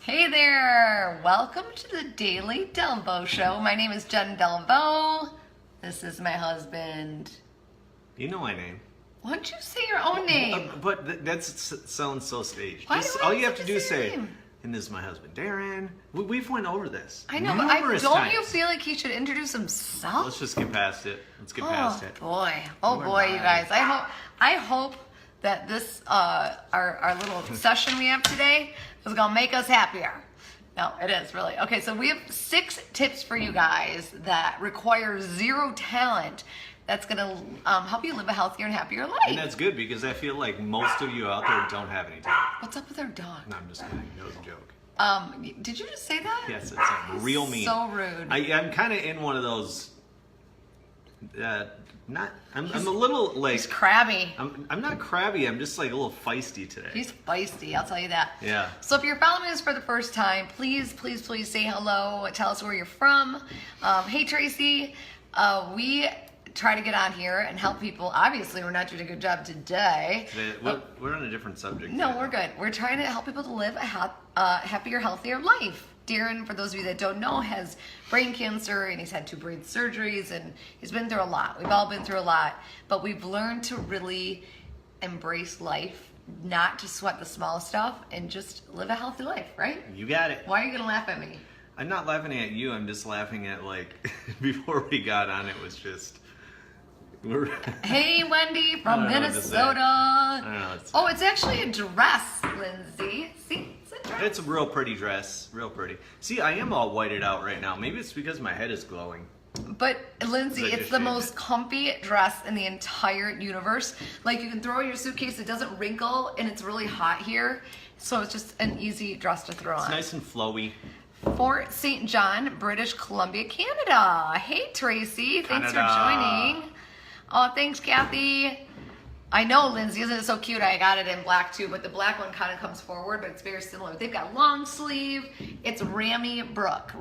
Hey there! Welcome to the Daily Delvaux Show. My name is Jen Delvaux. This is my husband. You know my name. Why don't you say your own name? But that sounds so staged. Why Just, do I all you have have to to do say is your say, name? and this is my husband, Darren. We've went over this. I know, numerous but don't times. you feel like he should introduce himself? Let's just get past it. Let's get past it. Oh We're boy, you not. guys. I hope that this our little session we have today is gonna make us happier. No, it is really. Okay, so we have 6 tips for you guys that require zero talent. That's gonna help you live a healthier and happier life. And that's good because I feel like most of you out there don't have any talent. What's up with our dog? No, I'm just kidding. That was a joke. Did you just say that? Yes, it's real mean. So rude. I'm kind of in one of those. I'm a little like. He's crabby. I'm not crabby. I'm just like a little feisty today. He's feisty, I'll tell you that. Yeah. So if you're following us for the first time, please say hello. Tell us where you're from. Hey, Tracy. We try to get on here and help people. Obviously, we're not doing a good job today. We're on a different subject. No, today. we're good. We're trying to help people to live a happier, healthier life. Darren, for those of you that don't know, has brain cancer and he's had 2 brain surgeries and he's been through a lot. We've all been through a lot, but we've learned to really embrace life, not to sweat the small stuff and just live a healthy life, right? You got it. Why are you going to laugh at me? I'm not laughing at you. I'm just laughing at like before we got on. It was just. Hey, Wendy from I don't know what to say. Minnesota. I don't know what to say. Oh, it's actually a dress, Lindsay. See, it's a dress. It's a real pretty dress. Real pretty. See, I am all whited out right now. Maybe it's because my head is glowing. But Lindsay, I it's just the shaved most it. comfy dress in the entire universe. Like you can throw it in your suitcase, it doesn't wrinkle, and it's really hot here. So it's just an easy dress to throw It's on. nice and flowy. Fort St. John, British Columbia, Canada. Hey, Tracy. Thanks for Canada. joining. Oh, thanks, Kathy. I know, Lindsay, isn't it so cute? I got it in black too, but the black one kind of comes forward, but it's very similar. They've got long sleeve. It's Ramy Brook.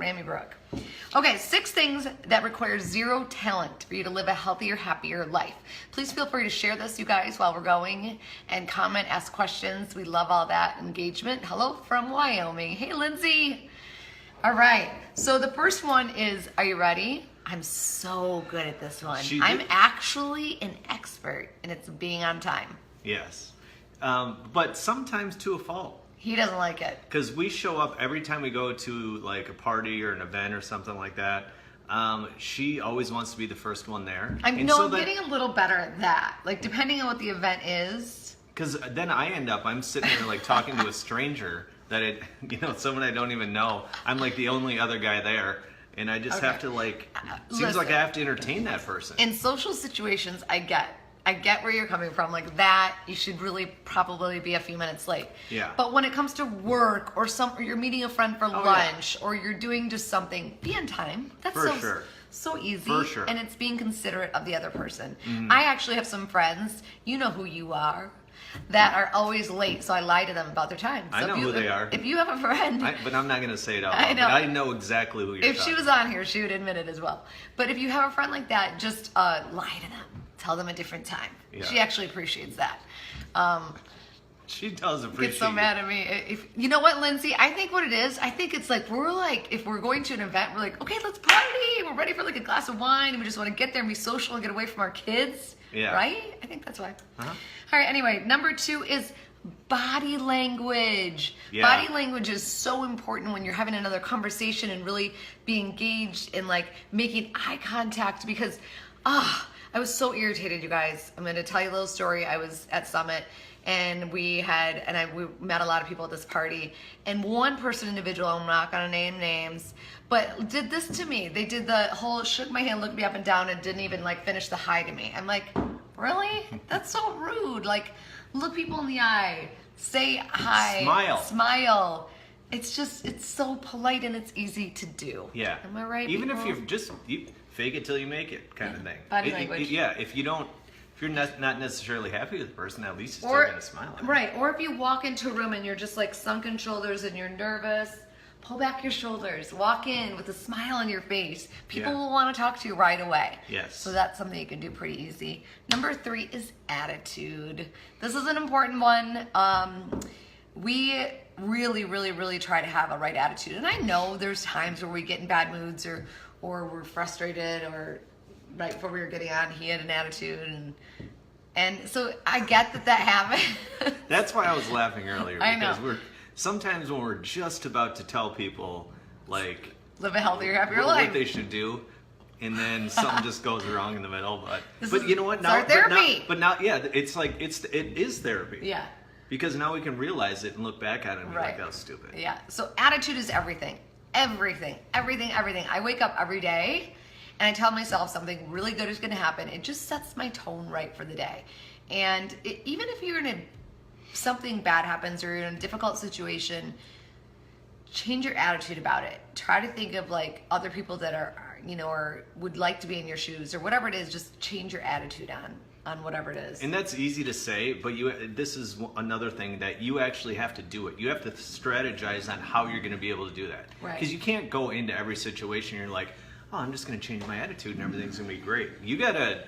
Okay, 6 things that require zero talent for you to live a healthier, happier life. Please feel free to share this, you guys, while we're going, and comment, ask questions. We love all that engagement. Hello from Wyoming. Hey, Lindsay. All right, so the first one is, are you ready? I'm so good at this one. I'm actually an expert, and it's being on time. Yes. But sometimes to a fault. He doesn't like it. Because we show up every time we go to like a party or an event or something like that. She always wants to be the first one there. I'm getting a little better at that. Like, depending on what the event is. Because then I'm sitting there like talking to a stranger that someone I don't even know. I'm like the only other guy there. And I just have to seems like I have to entertain that person. In social situations, I get where you're coming from. Like that, you should really probably be a few minutes late. Yeah. But when it comes to work or you're meeting a friend for lunch or you're doing just something, be on time. That's so easy. For sure. And it's being considerate of the other person. Mm-hmm. I actually have some friends, you know who you are, that are always late, so I lie to them about their time. So I know who they are. If you have a friend... But I'm not going to say it out loud. I know. But I know exactly who you're talking If she was on here, she would admit it as well. But if you have a friend like that, just lie to them. Tell them a different time. Yeah. She actually appreciates that. She does appreciate Gets so mad at me. If you know what, Lindsay? I think what it is, I think it's like if we're going to an event, we're like, okay, let's party. We're ready for like a glass of wine, and we just want to get there and be social and get away from our kids. Yeah. Right? I think that's why. Uh-huh. All right. Anyway, number 2 is body language. Yeah. Body language is so important when you're having another conversation and really be engaged in like making eye contact because, I was so irritated, you guys. I'm going to tell you a little story. I was at Summit and we met a lot of people at this party, and one individual, I'm not going to name names, but did this to me. They did the whole shook my hand, looked me up and down, and didn't even like finish the hi to me. I'm like, really? That's so rude. Like, look people in the eye, say hi, smile. It's so polite and it's easy to do. Yeah. Am I right? Even people? if you fake it till you make it kind of thing. Body language. If you're not necessarily happy with the person, at least you're still gonna smile at them. Right. Or if you walk into a room and you're just like sunken shoulders and you're nervous, pull back your shoulders, walk in with a smile on your face. People will want to talk to you right away. Yes. So that's something you can do pretty easy. Number 3 is attitude. This is an important one. We really, really, really try to have a right attitude. And I know there's times where we get in bad moods or we're frustrated, or right before we were getting on, he had an attitude, and so I get that happens. That's why I was laughing earlier, I know. because sometimes when we're just about to tell people, like, live a healthier, happier what life. they should do, and then something just goes wrong in the middle. But you know what? It's our therapy. But now, yeah, it's like it is therapy. Yeah. Because now we can realize it and look back at it and be like, that was stupid. Yeah. So attitude is everything. Everything. Everything. Everything. I wake up every day and I tell myself something really good is going to happen. It just sets my tone right for the day. And even if you're something bad happens or you're in a difficult situation, change your attitude about it. Try to think of like other people that are or would like to be in your shoes or whatever it is. Just change your attitude on whatever it is. And that's easy to say, but this is another thing that you actually have to do it. You have to strategize on how you're going to be able to do that. Right. Because you can't go into every situation and you're like, oh, I'm just going to change my attitude and everything's going to be great. You gotta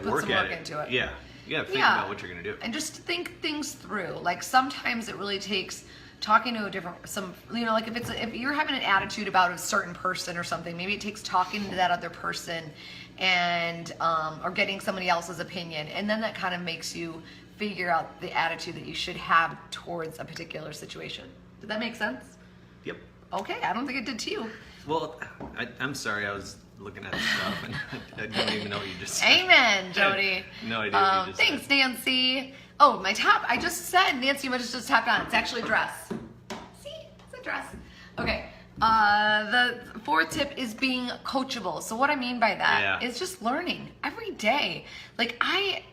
work some at work it. into it. Yeah. You got to think about what you're going to do. And just think things through. Like sometimes it really takes talking to like if you're having an attitude about a certain person or something, maybe it takes talking to that other person and or getting somebody else's opinion, and then that kind of makes you figure out the attitude that you should have towards a particular situation. Did that make sense? Yep. Okay, I don't think it did to you. Well, I'm sorry, I was looking at stuff and I don't even know what you just said. Amen, Jody. No idea what you just thanks, said. Nancy. Oh, my top. I just said Nancy just tapped on. It's actually a dress. See? It's a dress. Okay. The fourth tip is being coachable. So what I mean by that is just learning every day. Like I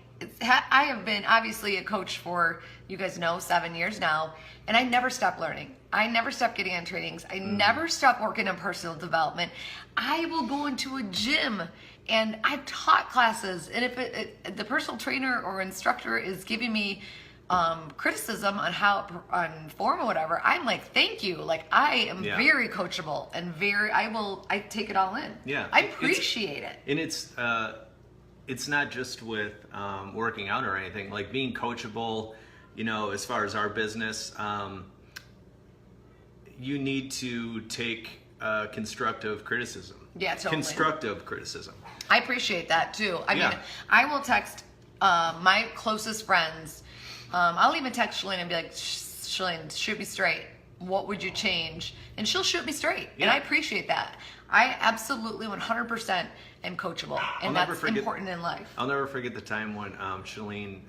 have been obviously a coach for, you guys know, 7 years now, and I never stop learning. I never stop getting on trainings. I never stop working on personal development. I will go into a gym and I've taught classes, and if the personal trainer or instructor is giving me criticism on form or whatever, I'm like, thank you. Like I am very coachable and I take it all in. Yeah. I appreciate it. And it's not just with working out or anything, like being coachable, as far as our business, you need to take constructive criticism. Yeah, totally. Constructive criticism. I appreciate that too. I mean, I will text my closest friends. I'll even text Shalene and be like, Shalene, shoot me straight. What would you change? And she'll shoot me straight. Yeah. And I appreciate that. I absolutely 100% am coachable. And that's important in life. I'll never forget the time when Shalene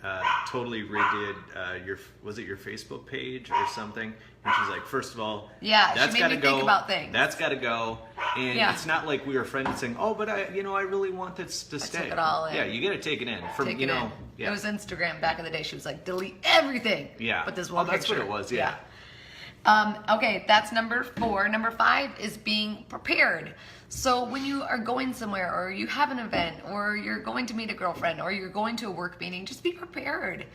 totally redid your Facebook page or something. And she's like, first of all, that's she made me think about things. That's got to go. And it's not like we were friends saying, oh, but I really want this to stay. I took it all in. Yeah, you got to take it in. Take it in. It was Instagram back in the day. She was like, delete everything. Yeah. But this one that's picture. what it was. Yeah. Okay, that's number 4. Number 5 is being prepared. So when you are going somewhere or you have an event or you're going to meet a girlfriend or you're going to a work meeting, just be prepared.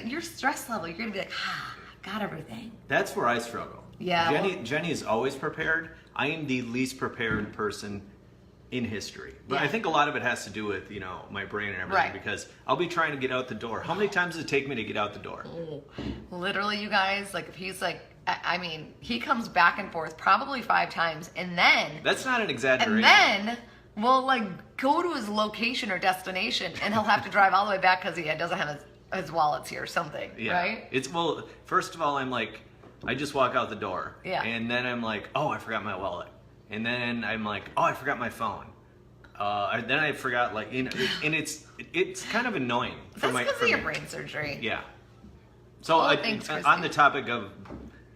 Your stress level, you're going to be like, got everything. That's where I struggle. Yeah. Jenny is always prepared. I am the least prepared person in history. But I think a lot of it has to do with, my brain and everything, because I'll be trying to get out the door. How many times does it take me to get out the door? Oh, literally, you guys, like if he's like, I mean, he comes back and forth probably 5 times, and then... That's not an exaggeration. And then we'll go to his location or destination, and he'll have to drive all the way back because he doesn't have his wallets here or something, right? First of all, I'm like, I just walk out the door. Yeah. And then I'm like, oh, I forgot my wallet. And then I'm like, oh, I forgot my phone. Then I forgot, and it's kind of annoying. That's because of your brain surgery. Yeah. So thanks, on the topic of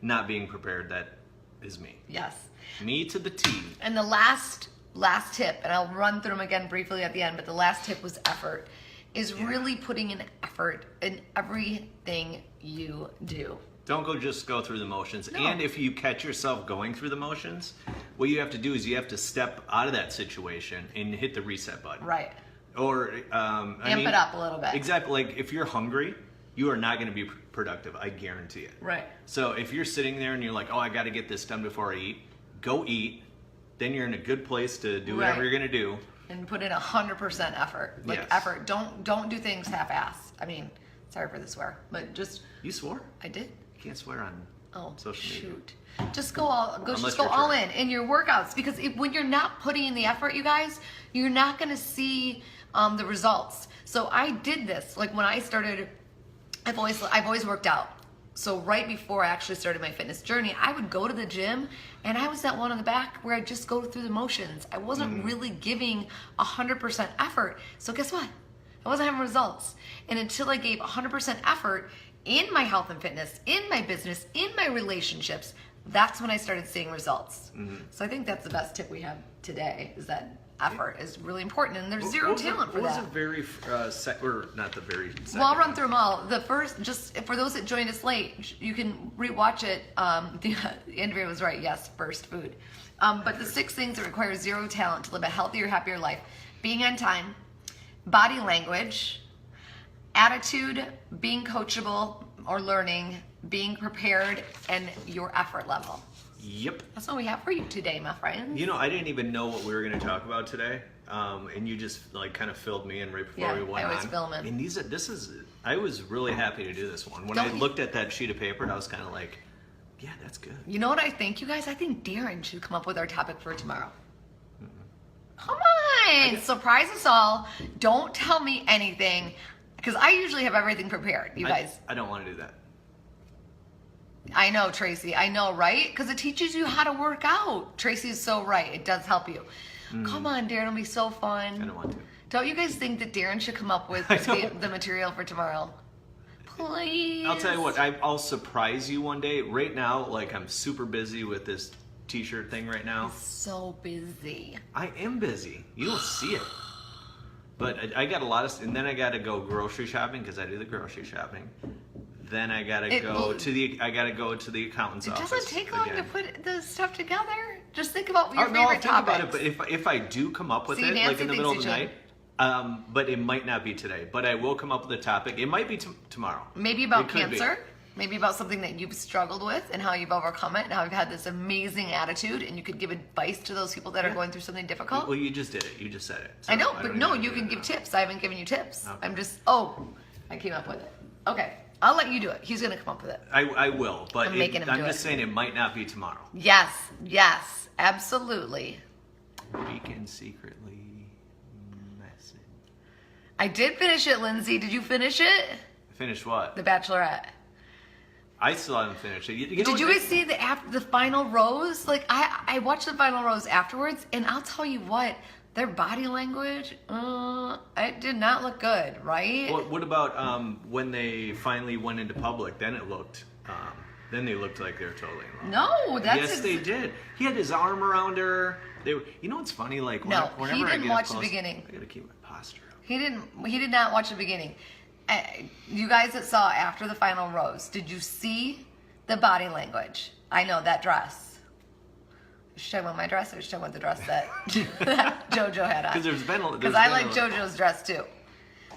not being prepared, that is me. Yes. Me to the T. And the last tip, and I'll run through them again briefly at the end, but the last tip was effort, is really putting in effort in everything you do. Don't just go through the motions. No. And if you catch yourself going through the motions, what you have to do is you have to step out of that situation and hit the reset button. Right. Or amp it up a little bit. Exactly. Like if you're hungry, you are not going to be productive. I guarantee it. Right. So if you're sitting there and you're like, oh, I got to get this done before I eat, go eat. Then you're in a good place to do whatever you're going to do. And put in 100% effort. Effort. Don't do things half-assed. I mean, sorry for the swear, but just... You swore? I did. You can't swear on Oh, social media. shoot. Just go all Unless all you're in your workouts, because when you're not putting in the effort, you guys, you're not going to see the results. So I did this like when I started. I've always worked out. So right before I actually started my fitness journey, I would go to the gym, and I was that one in the back where I just go through the motions. I wasn't really giving 100% effort. So guess what? I wasn't having results. And until I gave 100% effort in my health and fitness, in my business, in my relationships, that's when I started seeing results. So I think that's the best tip we have today, is that effort is really important, and there's zero talent for that. What was the very, or not the very second? Well, I'll run through them all. The first, just for those that joined us late, you can rewatch it. Andrea was right, yes, first food. But the 6 things that require zero talent to live a healthier, happier life: being on time, body language, attitude, being coachable or learning, being prepared, and your effort level. Yep. That's what we have for you today, my friends. You know, I didn't even know what we were going to talk about today, and you just like kind of filled me in right before we went on. I always fill them in. And I was really happy to do this one. When I looked at that sheet of paper, I was kind of like, yeah, that's good. You know what I think, you guys? I think Darren should come up with our topic for tomorrow. Come on, surprise us all. Don't tell me anything, because I usually have everything prepared. You guys. I don't want to do that. I know, Tracy. I know, right? Because it teaches you how to work out. Tracy's so right. It does help you. Come on, Darren. It'll be so fun. I don't want to. Don't you guys think that Darren should come up with the material for tomorrow? Please. I'll tell you what. I'll surprise you one day. Right now, like, I'm super busy with this T-shirt thing right now. So busy. I am busy. You don't see it. But I got a lot of, and then I got to go grocery shopping, because I do the grocery shopping. Then I gotta go to the accountant's office. It doesn't take long to put the stuff together. Just think about your favorite no, I'll think topics. about it, but if I do come up with it, Nancy like in the middle of the thinks night, but it might not be today. But I will come up with a topic. It might be tomorrow. Maybe about cancer. Maybe about something that you've struggled with and how you've overcome it and how you've had this amazing attitude, and you could give advice to those people that are going through something difficult. Well, you just did it. You just said it. So I know, but no, you can give tips. I haven't given you tips. Okay. I'm just, I came up with it. Okay. I'll let you do it. He's going to come up with it. I will, but I'm just saying it might not be tomorrow. Yes, absolutely. We can secretly message. I did finish it, Lindsay. Did you finish it? Finish what? The Bachelorette. I still haven't finished it. Did you guys see the final rose? Like, I watched the final rose afterwards, and I'll tell you what, their body language, it did not look good, right? What about when they finally went into public? Then it looked, then they looked like they were totally in love. No, that's yes, they did. He had his arm around her. You know what's funny? Like whenever he didn't watch close, the beginning. I gotta keep my posture up. He did not watch the beginning. You guys that saw after the final rose, did you see the body language? I know that dress. Should I want my dress, or should I want the dress that JoJo had on? Because I like JoJo's dress too.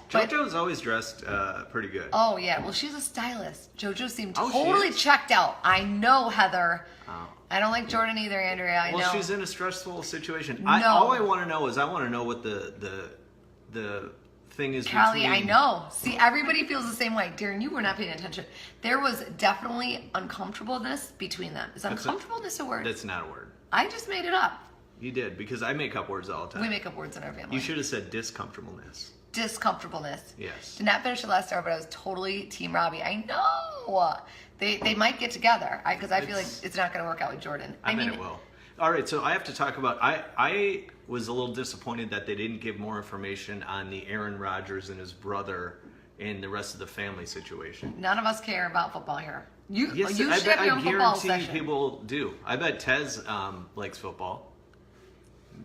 JoJo's always dressed pretty good. Oh yeah, well she's a stylist. JoJo seemed totally checked out. I know, Heather. Oh. I don't like Jordan either, Andrea. I know. Well, she's in a stressful situation. All I want to know is what the thing is. Callie, I know. See, everybody feels the same way. Darren, you were not paying attention. There was definitely uncomfortableness between them. Is uncomfortableness a word? That's not a word. I just made it up. You did, because I make up words all the time. We make up words in our family. You should have said discomfortableness. Discomfortableness. Yes. Did not finish the last hour, but I was totally Team Robbie. I know. They might get together, because I feel like it's not going to work out with Jordan. I mean, it will. All right, so I have to talk about, I was a little disappointed that they didn't give more information on the Aaron Rodgers and his brother and the rest of the family situation. None of us care about football here. You should have your own football session. I guarantee people do. I bet Tez likes football.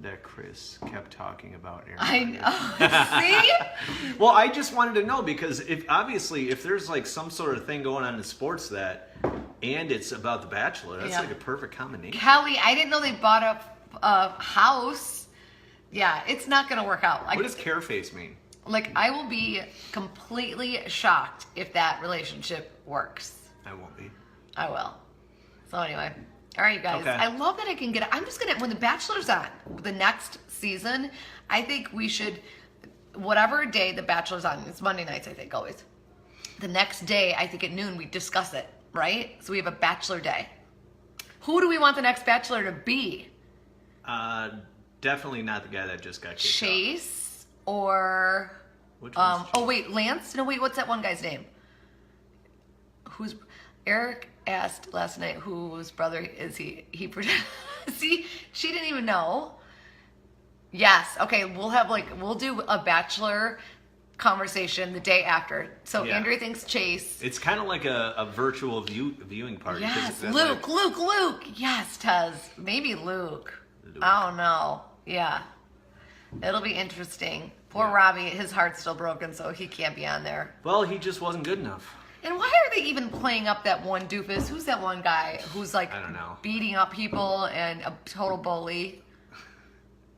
That Chris kept talking about Aaron Rodgers. I know. See? Well, I just wanted to know, because if there's like some sort of thing going on in sports and it's about The Bachelor, that's like a perfect combination. Kelly, I didn't know they bought a house. Yeah, it's not going to work out. What does Careface mean? Like, I will be completely shocked if that relationship works. I won't be. I will. So anyway. All right, you guys. Okay. I love that I can get it. I'm just going to, when The Bachelor's on, the next season, I think we should, whatever day The Bachelor's on, it's Monday nights, I think, always. The next day, I think at noon, we discuss it. right? So we have a bachelor day. Who do we want the next bachelor to be? Definitely not the guy that just got kicked out. Chase or Which one's Chase? oh wait, Lance? No wait, what's that one guy's name? Eric asked last night whose brother is he? See, she didn't even know. Yes, okay, we'll do a bachelor conversation the day after. So Yeah. Andrea thinks Chase. It's kind of like a virtual viewing party. 'cause Yes, it's Luke. Yes, Tez. Maybe Luke. I don't know. Yeah. It'll be interesting. Poor Yeah. Robbie, his heart's still broken, so he can't be on there. Well, he just wasn't good enough. And why are they even playing up that one doofus? Who's that one guy who's like I don't know. beating up people and a total bully?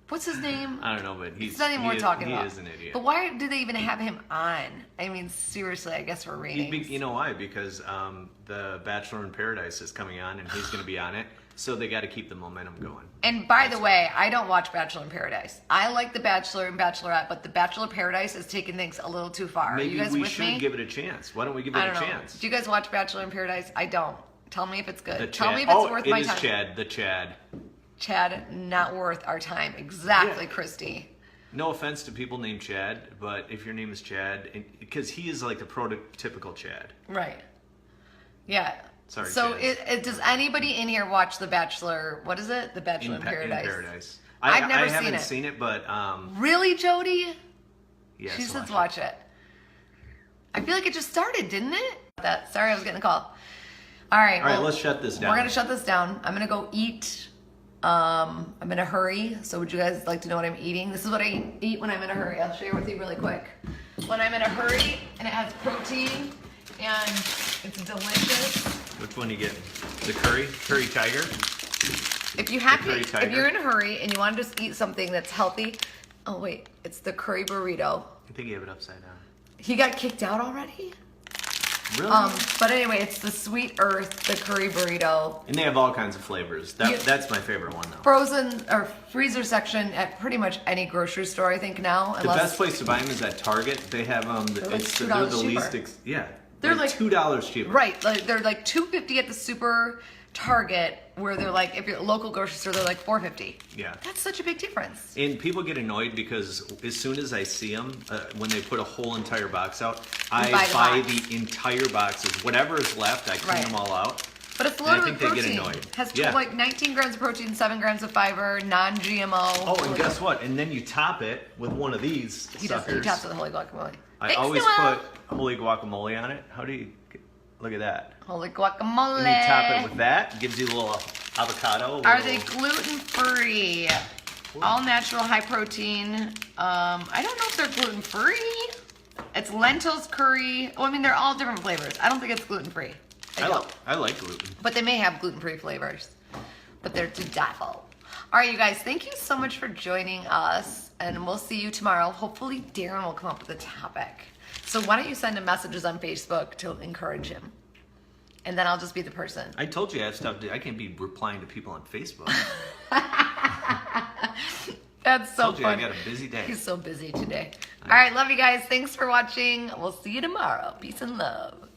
What's his name? I don't know, but It's not even worth talking about. He is an idiot. But why do they even have him on? I mean, seriously, I guess for ratings. You know why? Because the Bachelor in Paradise is coming on, and he's going to be on it. So they got to keep the momentum going. And by the way, I don't watch Bachelor in Paradise. I like The Bachelor and Bachelorette, but The Bachelor in Paradise is taking things a little too far. Maybe Are you guys we with should me? give it a chance. Why don't we give it I a don't know. chance? Do you guys watch Bachelor in Paradise? I don't. Tell me if it's good. The Tell Chad. me if it's worth it my is time. Chad. The Chad. Chad, not worth our time. Exactly, Yeah. Christy. No offense to people named Chad, but if your name is Chad, because he is like the prototypical Chad. Right. Yeah. Sorry, So Chad. does anybody in here watch The Bachelor? What is it? The Bachelor in Paradise. In Paradise. I've never I seen haven't it. seen it, but Really, Jody? yes, She says watch it. I feel like it just started, didn't it? Sorry, I was getting a call. All right. All right, well, let's shut this down. We're gonna shut this down. I'm gonna go eat. I'm in a hurry. So would you guys like to know what I'm eating? This is what I eat when I'm in a hurry. I'll share with you really quick. When I'm in a hurry and it has protein and it's delicious. Which one you get? The curry tiger? If you have curry to, tiger? if you're in a hurry and you want to just eat something that's healthy. Oh wait, it's the curry burrito. I think you have it upside down. He got kicked out already? Really? But anyway, it's the Sweet Earth, the curry burrito. And they have all kinds of flavors. That's my favorite one, though. Frozen or freezer section at pretty much any grocery store, I think now. The best place to buy them is at Target. They have They're like they're $2 the least. cheaper. Yeah, They're like like- $2 cheaper. Right, like they're like $2.50 at the super Target, where they're like, if you're a local grocery store, they're like $4.50. Yeah. That's such a big difference. And people get annoyed because as soon as I see them, when they put a whole entire box out, I buy the buy box. the entire boxes. Whatever is left, I clean Right. them all out. But it's And I loaded think with they get protein. annoyed. Has Yeah. like 19 grams of protein, 7 grams of fiber, non-GMO. Oh, and guess what? And then you top it with one of these He suckers. taps with the holy guacamole. I Thanks, always Noel. put holy guacamole on it. How do you look at that? Holy guacamole. And you top it with that. Gives you a little avocado. Are they gluten-free? All natural, high protein. I don't know if they're gluten-free. It's lentils curry. Well, I mean, they're all different flavors. I don't think it's gluten-free. I don't. I like gluten. But they may have gluten-free flavors. But they're to devil. All right, you guys, thank you so much for joining us. And we'll see you tomorrow. Hopefully, Darren will come up with a topic. So why don't you send him messages on Facebook to encourage him? And then I'll just be the person. I told you I have stuff to. I can't be replying to people on Facebook. That's so Told you I funny. got a busy day. He's so busy today. All right, love you guys. Thanks for watching. We'll see you tomorrow. Peace and love.